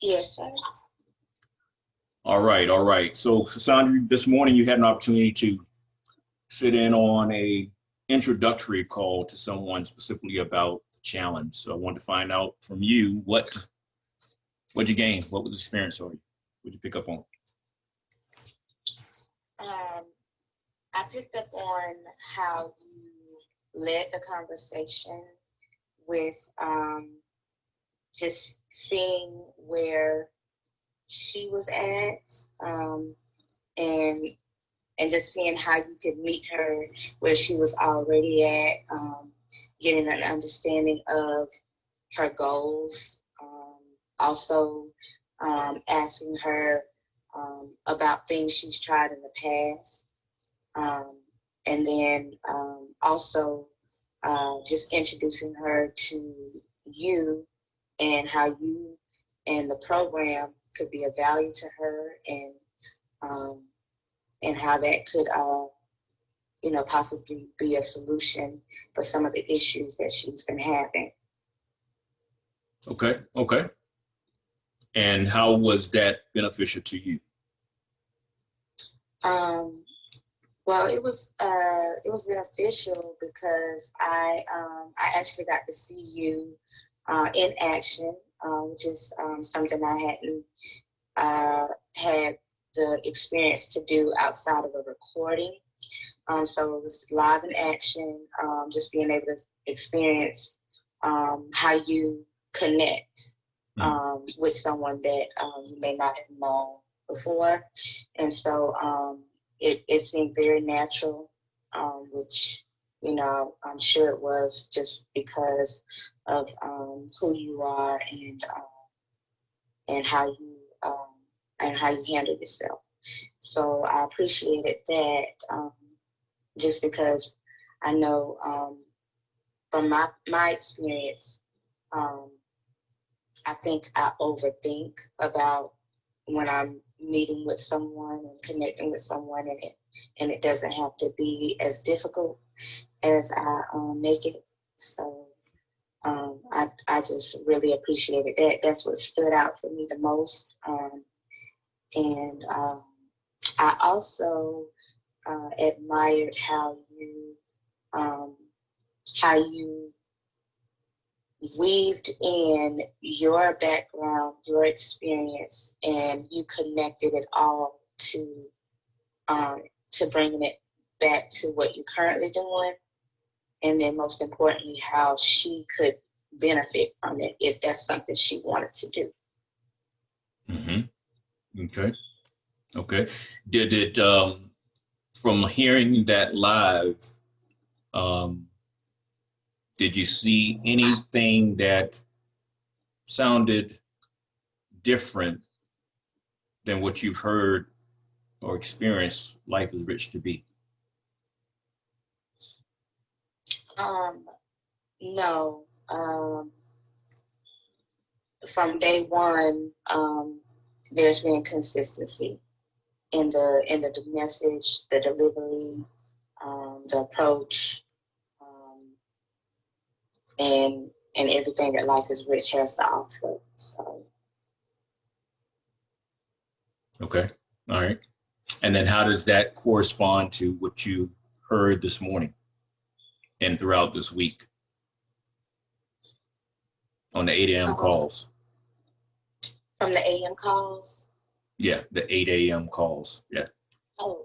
Yes, sir. All right, all right. So, Cassandra, this morning you had an opportunity to sit in on a introductory call to someone specifically about the challenge. So I wanted to find out from you what'd you gain? What was the experience for you? What'd you pick up on? I picked up on how you led the conversation with just seeing where she was at, and just seeing how you could meet her where she was already at, getting an understanding of her goals, also asking her about things she's tried in the past, and then also just introducing her to you and how you and the program could be of value to her, and how that could possibly be a solution for some of the issues that she's been having. Okay, okay. And how was that beneficial to you? Well, it was beneficial because I actually got to see you in action, which is something I hadn't had the experience to do outside of a recording. So it was live in action, just being able to experience how you connect with someone that you may not have known before. And so it seemed very natural, which, I'm sure it was just because of who you are and how you handle yourself. So I appreciated that, just because I know from my experience, I think I overthink about when I'm meeting with someone and connecting with someone, and it doesn't have to be as difficult as I make it. So I just really appreciated that. That's what stood out for me the most. And I also admired how you weaved in your background, your experience, and you connected it all to bringing it back to what you're currently doing, and then most importantly, how she could benefit from it if that's something she wanted to do. Mm-hmm. Okay. Okay. Did it, from hearing that live, did you see anything that sounded different than what you've heard or experienced Life is Rich to be? No. From day one, there's been consistency in the message, the delivery, the approach, and everything that Life is Rich has to offer. So. Okay. All right. And then how does that correspond to what you heard this morning and throughout this week on the 8 a.m. calls? From the AM calls? Yeah, the 8 a.m. calls. Yeah. Oh,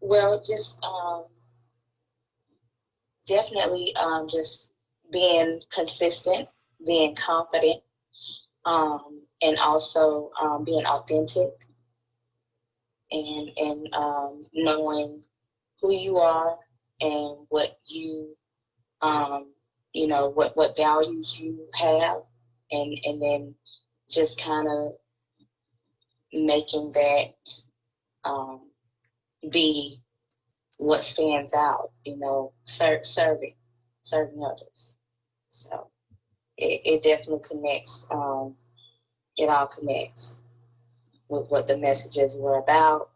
well, just definitely just being consistent, being confident, and also being authentic, and knowing who you are and what you what values you have, and then just kind of making that be what stands out, serving others. So it definitely connects. It all connects with what the messages were about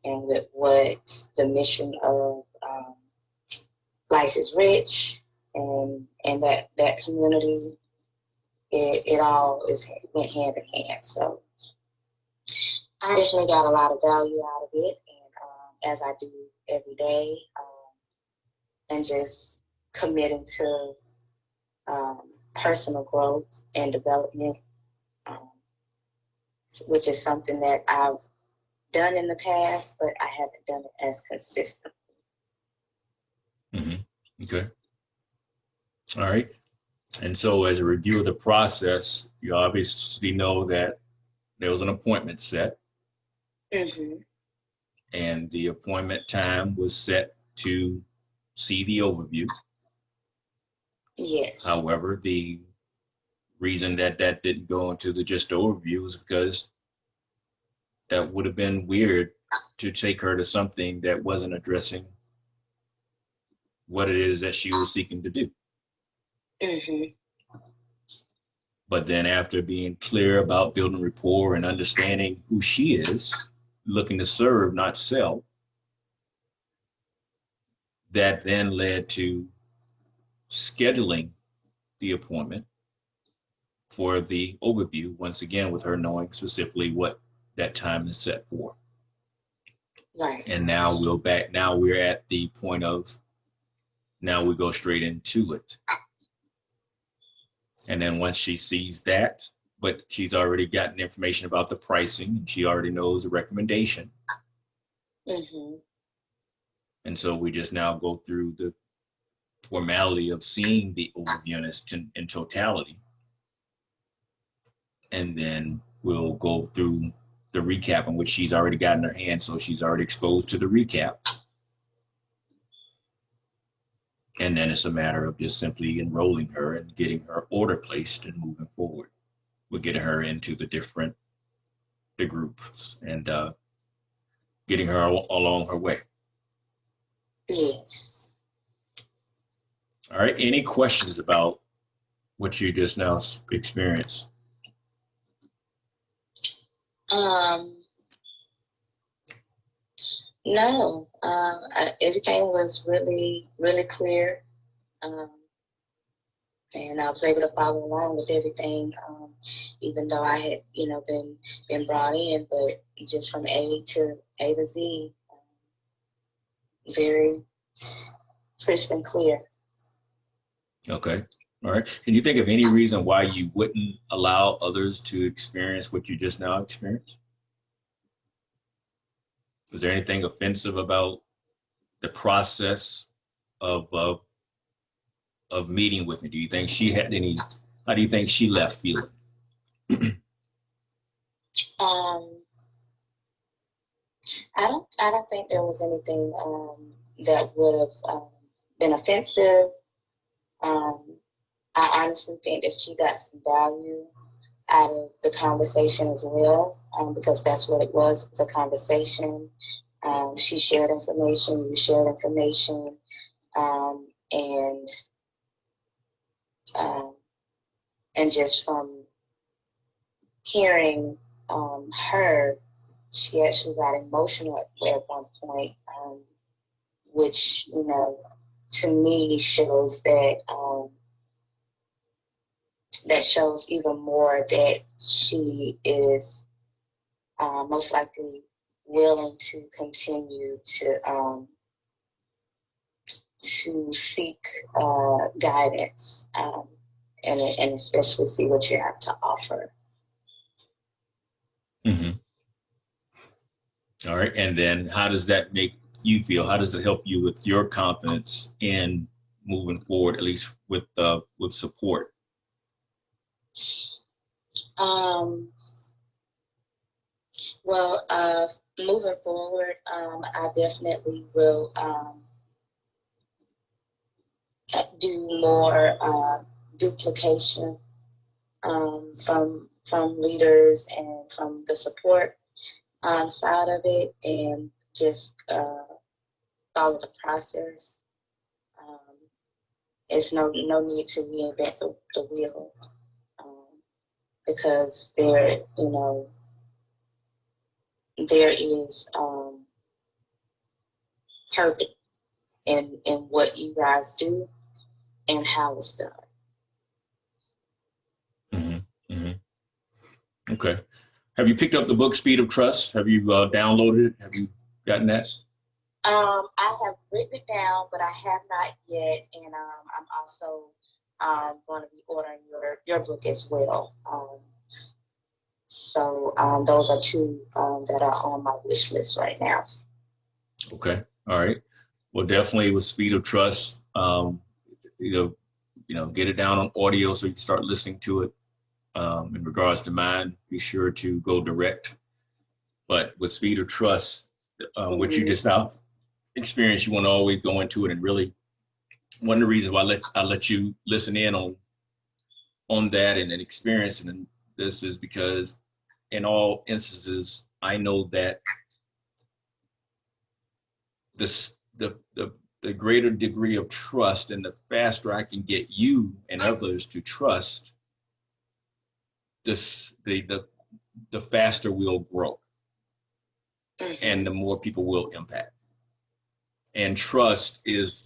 and with what the mission of Life is Rich and that community it all went hand in hand. So I definitely got a lot of value out of it, and as I do every day, and just committing to personal growth and development, um, which is something that I've done in the past, but I haven't done it as consistent. Okay. All right. And so as a review of the process, you obviously know that there was an appointment set, and the appointment time was set to see the overview. Yes. However, the reason that didn't go into the just overview is because that would have been weird to take her to something that wasn't addressing what it is that she was seeking to do. But then after being clear about building rapport and understanding who she is, looking to serve, not sell, that then led to scheduling the appointment for the overview, once again, with her knowing specifically what that time is set for. Right. And now we're at the point of, now we go straight into it. And then once she sees that, but she's already gotten information about the pricing, and she already knows the recommendation. And so we just now go through the formality of seeing the overview in totality. And then we'll go through the recap, in which she's already got in her hand, so she's already exposed to the recap. And then it's a matter of just simply enrolling her and getting her order placed and moving forward. We're getting her into the groups and getting her along her way. Yes. All right. Any questions about what you just now experienced? No. Everything was really, really clear. And I was able to follow along with everything, even though I had, been brought in, but just from A to Z, very crisp and clear. Okay. All right. Can you think of any reason why you wouldn't allow others to experience what you just now experienced? Was there anything offensive about the process of meeting with me? Do you think she had any? How do you think she left feeling? I don't think there was anything that would have been offensive. I honestly think that she got some value out of the conversation as well, because that's what it was. It was a conversation. She shared information, you shared information, and just from hearing her, she actually got emotional at one point, which, to me shows that that shows even more that she is most likely willing to continue to seek guidance, and especially see what you have to offer. All right. And then how does that make you feel? How does it help you with your confidence in moving forward, at least with support? Well, moving forward, I definitely will do more duplication from leaders and from the support side of it, and just follow the process. It's no need to reinvent the wheel, because there is purpose in what you guys do and how it's done. Okay. Have you picked up the book Speed of Trust? Have you downloaded it? Have you gotten that? I have written it down, but I have not yet, and I'm also going to be ordering your book as well. So those are two that are on my wish list right now. Okay. All right. Well, definitely with Speed of Trust, get it down on audio so you can start listening to it. In regards to mine, be sure to go direct. But with Speed of Trust, what you just now experienced, you want to always go into it. And really, one of the reasons why I let you listen in on that and experience it, and this is because in all instances, I know that the greater degree of trust and the faster I can get you and others to trust, the faster we'll grow and the more people will impact. And trust is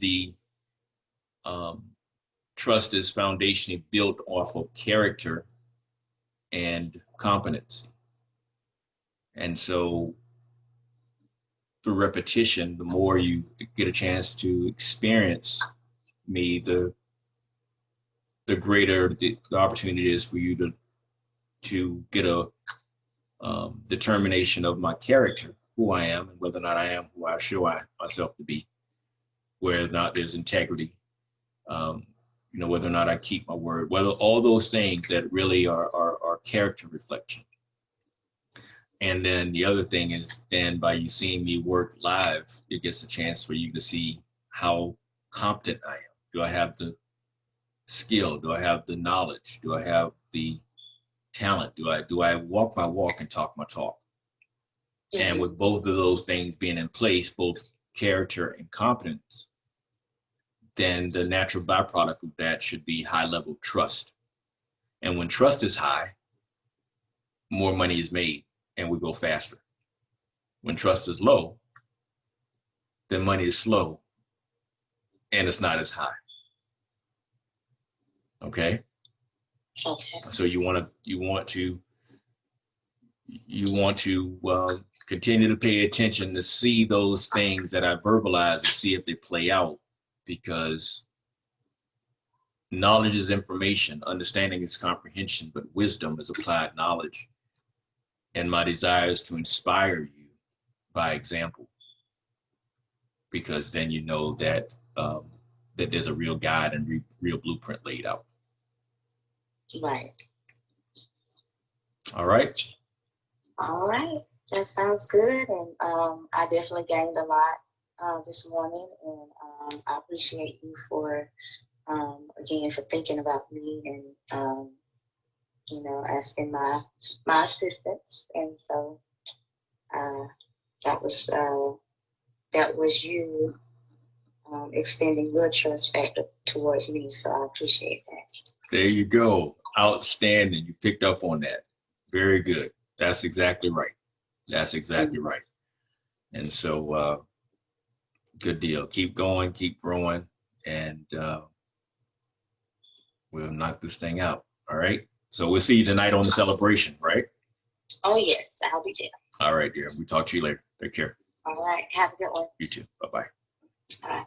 foundationally built off of character and competency. And so through repetition, the more you get a chance to experience me, the greater the opportunity is for you to get a determination of my character, who I am, and whether or not I am who I show myself to be, whether or not there's integrity, whether or not I keep my word, whether all those things that really are character reflection. And then the other thing is, then by you seeing me work live, it gets a chance for you to see how competent I am. Do I have the skill? Do I have the knowledge? Do I have the talent? Do I walk my walk and talk my talk? And with both of those things being in place, both character and competence, then the natural byproduct of that should be high level trust. And when trust is high, more money is made and we go faster. When trust is low, then money is slow and it's not as high. Okay. Okay. So you want to continue to pay attention to see those things that I verbalize and see if they play out, because knowledge is information, understanding is comprehension, but wisdom is applied knowledge. And my desire is to inspire you by example, because then you know that that there's a real guide and real blueprint laid out. Right. All right. All right. That sounds good. And I definitely gained a lot this morning. And I appreciate you for, again, for thinking about me and, asking my assistance. And so that was you extending your trust factor towards me. So I appreciate that. There you go. Outstanding. You picked up on that. Very good. That's exactly right. That's exactly right. And so good deal. Keep going, keep growing, and we'll knock this thing out. All right. So we'll see you tonight on the celebration, right? Oh, yes. I'll be there. All right, dear. We'll talk to you later. Take care. All right. Have a good one. You too. Bye-bye. All right.